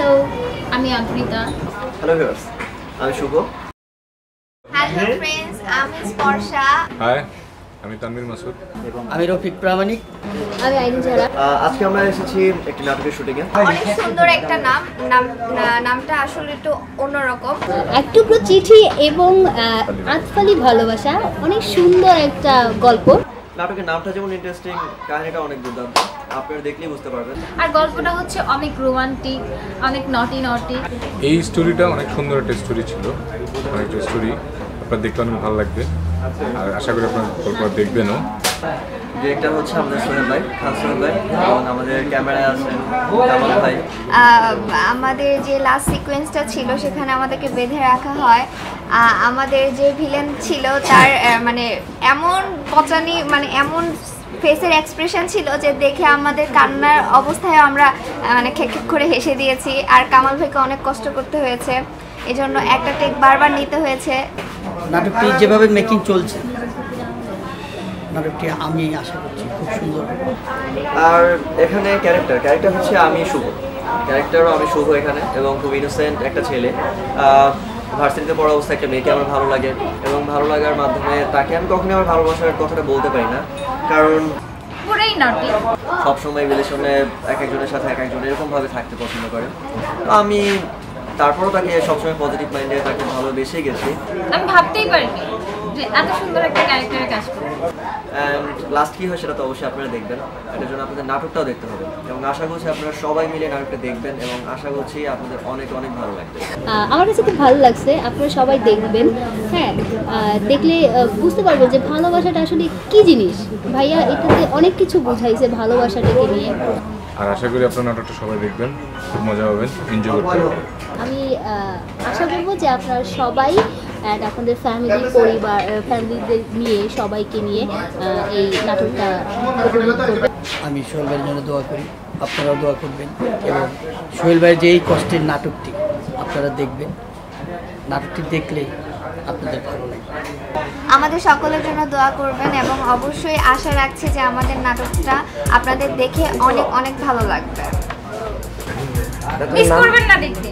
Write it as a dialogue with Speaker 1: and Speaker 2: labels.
Speaker 1: Hello, আমি Adrita.
Speaker 2: Hello viewers, আমি শুভ।
Speaker 3: Hello friends, আমি স্পর্শা।
Speaker 4: হাই, আমি তানভীর মাসুদ।
Speaker 5: আমি রফিক প্রামাণিক।
Speaker 1: আমি আইরিন ঝাড়া।
Speaker 2: আজকে আমরা এসেছি একটি নাটকের শুটিংয়ে।
Speaker 3: অনেক সুন্দর একটা নামটা আসলে একটু অন্যরকম।
Speaker 1: এক টুকরো চিঠি এবং আতফালি ভালোবাসা, অনেক সুন্দর একটা গল্প।
Speaker 2: নাটকের নামটা যেমন ইন্টারেস্টিং, কাহিনীটা অনেক দুর্দান্ত, আপনারা দেখলেই বুঝতে পারবেন।
Speaker 1: আর গল্পটা হচ্ছে অনেক রোমান্টিক, অনেক নটি।
Speaker 4: এই স্টোরিটা অনেক সুন্দর একটা স্টোরি ছিল, অনেকটা স্টোরি আপনার দেখতে অনেক ভালো লাগবে আর আশা করি আপনার গল্প দেখবেনও।
Speaker 2: ডিরেক্টর হচ্ছে আমাদের সোহেল ভাই, খান সোহেল ভাই, এবং আমাদের ক্যামেরায় আছেন কামাল ভাই।
Speaker 3: আমাদের যে লাস্ট সিকোয়েন্সটা ছিল সেখানে আমাদেরকে বেঁধে রাখা হয়। আমাদের যে ভিলেন ছিল তার মানে এমন পচানি, মানে এমন ফেসের এক্সপ্রেশন ছিল যে দেখে আমাদের কান্নার অবস্থায় আমরা মানে খেক করে হেসে দিয়েছি। আর কামাল ভাইকে অনেক কষ্ট করতে হয়েছে, এজন্য একটা টেক বারবার নিতে হয়েছে।
Speaker 5: নাটকটি যেভাবে মেকিং চলছে, নাটকটি আমি আশা করছি খুব সুন্দর।
Speaker 2: আর এখানে ক্যারেক্টার হচ্ছে আমি শুভ, ক্যারেক্টারও আমি শুভ এখানে, এবং খুব ইনোসেন্ট একটা ছেলে। ভার্সিটিতে পড়া অবস্থায় একটা মেয়েকে আমার ভালো লাগে, এবং ভালো লাগার মাধ্যমে তাকে আমি কখনোই আমার ভালোবাসার কথাটা বলতে পারি না, কারণ
Speaker 1: পুরোই নটি।
Speaker 2: সবসময় রিলেশনে এক একজনের সাথে এক একজন এরকমভাবে থাকতে পছন্দ করে। তো আমি তারপরও তাকে সবসময় পজিটিভ মাইন্ডে তাকে ভালোবেসেই গেছি।
Speaker 1: আমি ভাবতেই পারিনি যে এত সুন্দর একটা ক্যারেক্টারে কাজ করব।
Speaker 2: অ্যান্ড লাস্ট কী হয় সেটা তো অবশ্যই আপনারা দেখবেন, এটার জন্য আপনাদের নাটকটাও দেখতে হবে, এবং আশা করছি আপনারা সবাই মিলে নাটকটা দেখবেন, এবং আশা করছি আপনাদের অনেক অনেক ভালো লাগবে।
Speaker 1: আমার কাছে খুব ভালো লাগছে, আপনারা সবাই দেখবেন। হ্যাঁ, দেখলে বুঝতে পারবেন যে ভালোবাসাটা আসলে কি জিনিস। ভাইয়া এটাতে অনেক কিছু বোঝাইছে ভালোবাসাটাকে নিয়ে।
Speaker 4: আর আশা করি আপনার নাটকটা সবাই দেখবেন, খুব মজা পাবেন, এনজয় করতে পারবেন।
Speaker 1: আমি আশা করব যে আপনারা সবাই আপনাদের ফ্যামিলিদের নিয়ে সবাইকে নিয়ে এই নাটকটা উপভোগ করবেন।
Speaker 5: আমি সোহেল ভাইয়ের জন্য দোয়া করি, আপনারাও দোয়া করবেন, এবং সোহেল ভাইয়ের যে এই কষ্টের নাটকটি আপনারা দেখবেন। নাটকটি দেখলে আপনাদের ভালো লাগবে।
Speaker 3: আমাদের সকলের জন্য দোয়া করবেন, এবং অবশ্যই আশা রাখছি যে আমাদের নাটকটা আপনাদের দেখে অনেক অনেক ভালো লাগবে।
Speaker 1: মিস করবেন না দেখতে।